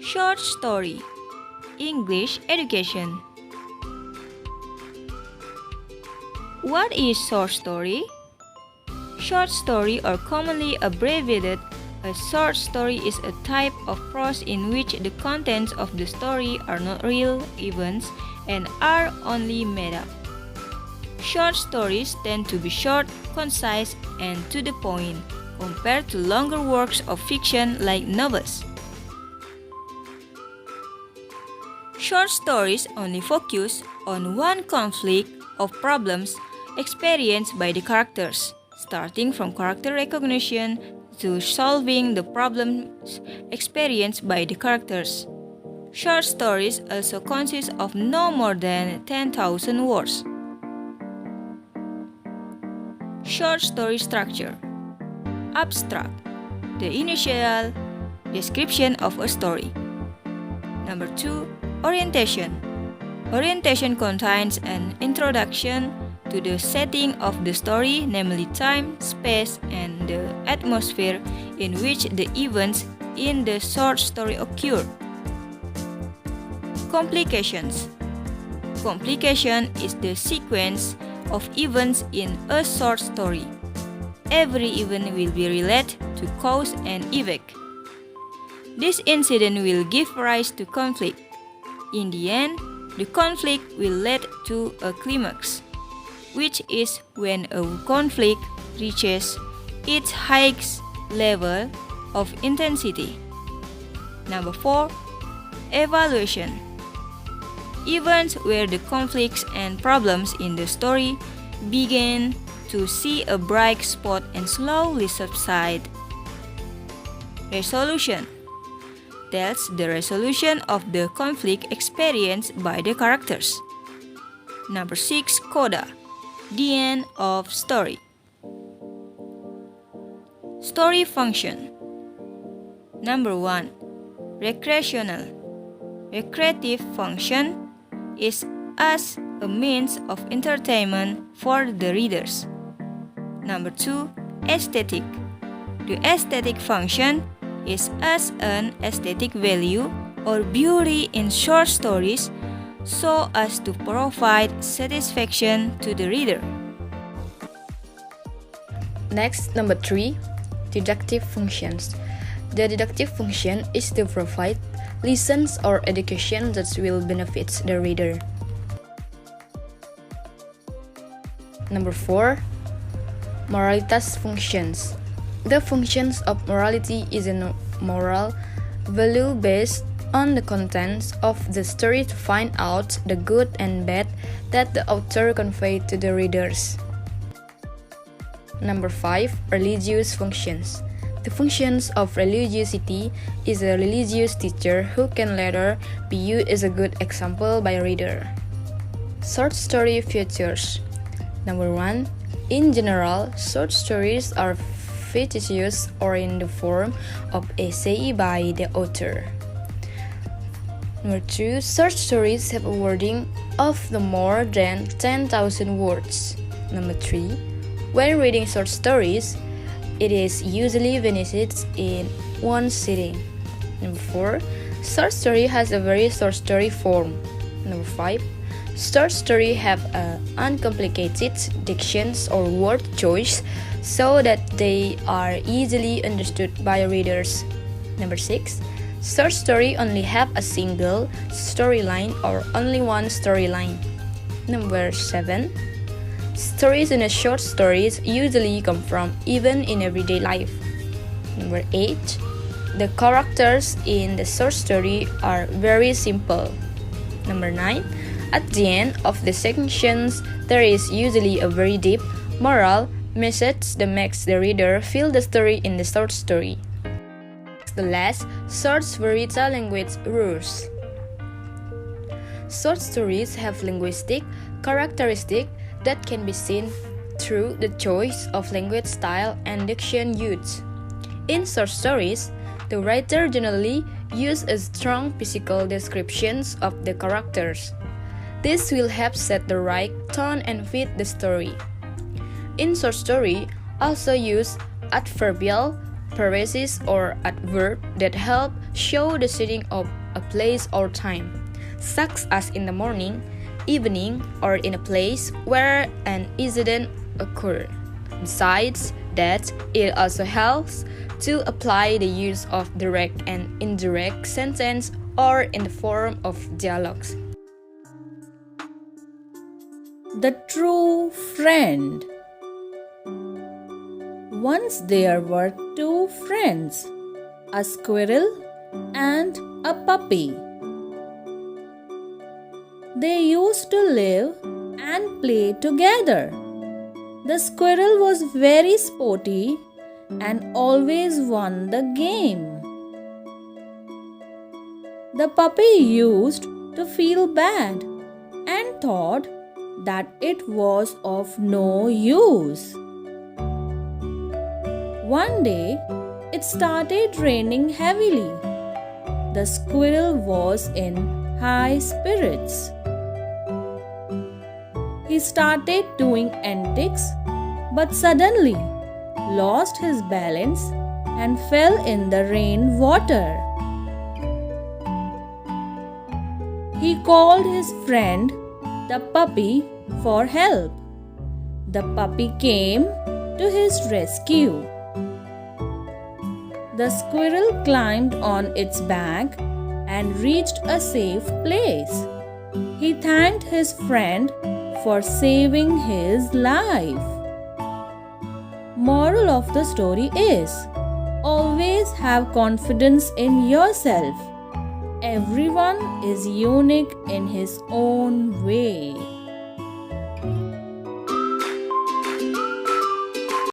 Short story. English education. What is short story? Short story, or commonly abbreviated, a short story is a type of prose in which the contents of the story are not real events and are only made up. Short stories tend to be short, concise, and to the point, compared to longer works of fiction like novels. Short stories only focus on one conflict of problems experienced by the characters, starting from character recognition to solving the problems experienced by the characters. Short stories also consist of no more than 10,000 words. Short story structure. Abstract. The initial description of a story. Number 2. Orientation. Orientation contains an introduction to the setting of the story, namely time, space, and the atmosphere in which the events in the short story occur. Complications. Complication is the sequence of events in a short story. Every event will be related to cause and effect. This incident will give rise to conflict. In the end, the conflict will lead to a climax, which is when a conflict reaches its highest level of intensity. Number 4. Evaluation. Events where the conflicts and problems in the story begin to see a bright spot and slowly subside. Resolution tells the resolution of the conflict experienced by the characters. Number 6. Coda. The end of story. Story function. Number 1. Recreational. Recreative function is as a means of entertainment for the readers. Number 2. Aesthetic. The aesthetic function is as an aesthetic value or beauty in short stories so as to provide satisfaction to the reader. Next, number 3, deductive functions. The deductive function is to provide lessons or education that will benefit the reader. Number 4, moralitas functions. The functions of morality is a moral value based on the contents of the story to find out the good and bad that the author conveyed to the readers. Number 5. Religious functions. The functions of religiosity is a religious teacher who can later be used as a good example by a reader. Short story features. Number 1. In general, short stories are fictitious or in the form of essay by the author. Number 2. Short stories have a wording of the more than 10,000 words. Number 3. When reading short stories, it is usually finished in one sitting. Number 4. Short story has a very short story form. Number 5. Short story have uncomplicated dictions or word choice so that they are easily understood by readers. Number 6. Short story only have a single storyline or only one storyline. Number 7. Stories in a short stories usually come from even in everyday life. Number 8. The characters in the short story are very simple. Number 9. At the end of the sections, there is usually a very deep moral message that makes the reader feel the story in the short story. The last, short verita language rules. Short stories have linguistic characteristics that can be seen through the choice of language style and diction used. In short stories, the writer generally uses strong physical descriptions of the characters. This will help set the right tone and fit the story. In short story, also use adverbial phrases or adverb that help show the setting of a place or time, such as in the morning, evening, or in a place where an incident occurred. Besides that, it also helps to apply the use of direct and indirect sentence or in the form of dialogues. The true friend. Once there were two friends, a squirrel and a puppy. They used to live and play together. The squirrel was very sporty and always won the game. The puppy used to feel bad and thought that it was of no use. One day, it started raining heavily. The squirrel was in high spirits. He started doing antics, but suddenly lost his balance and fell in the rain water. He called his friend, the puppy, for help. The puppy came to his rescue. The squirrel climbed on its back and reached a safe place. He thanked his friend for saving his life. Moral of the story is, always have confidence in yourself. Everyone is unique in his own way.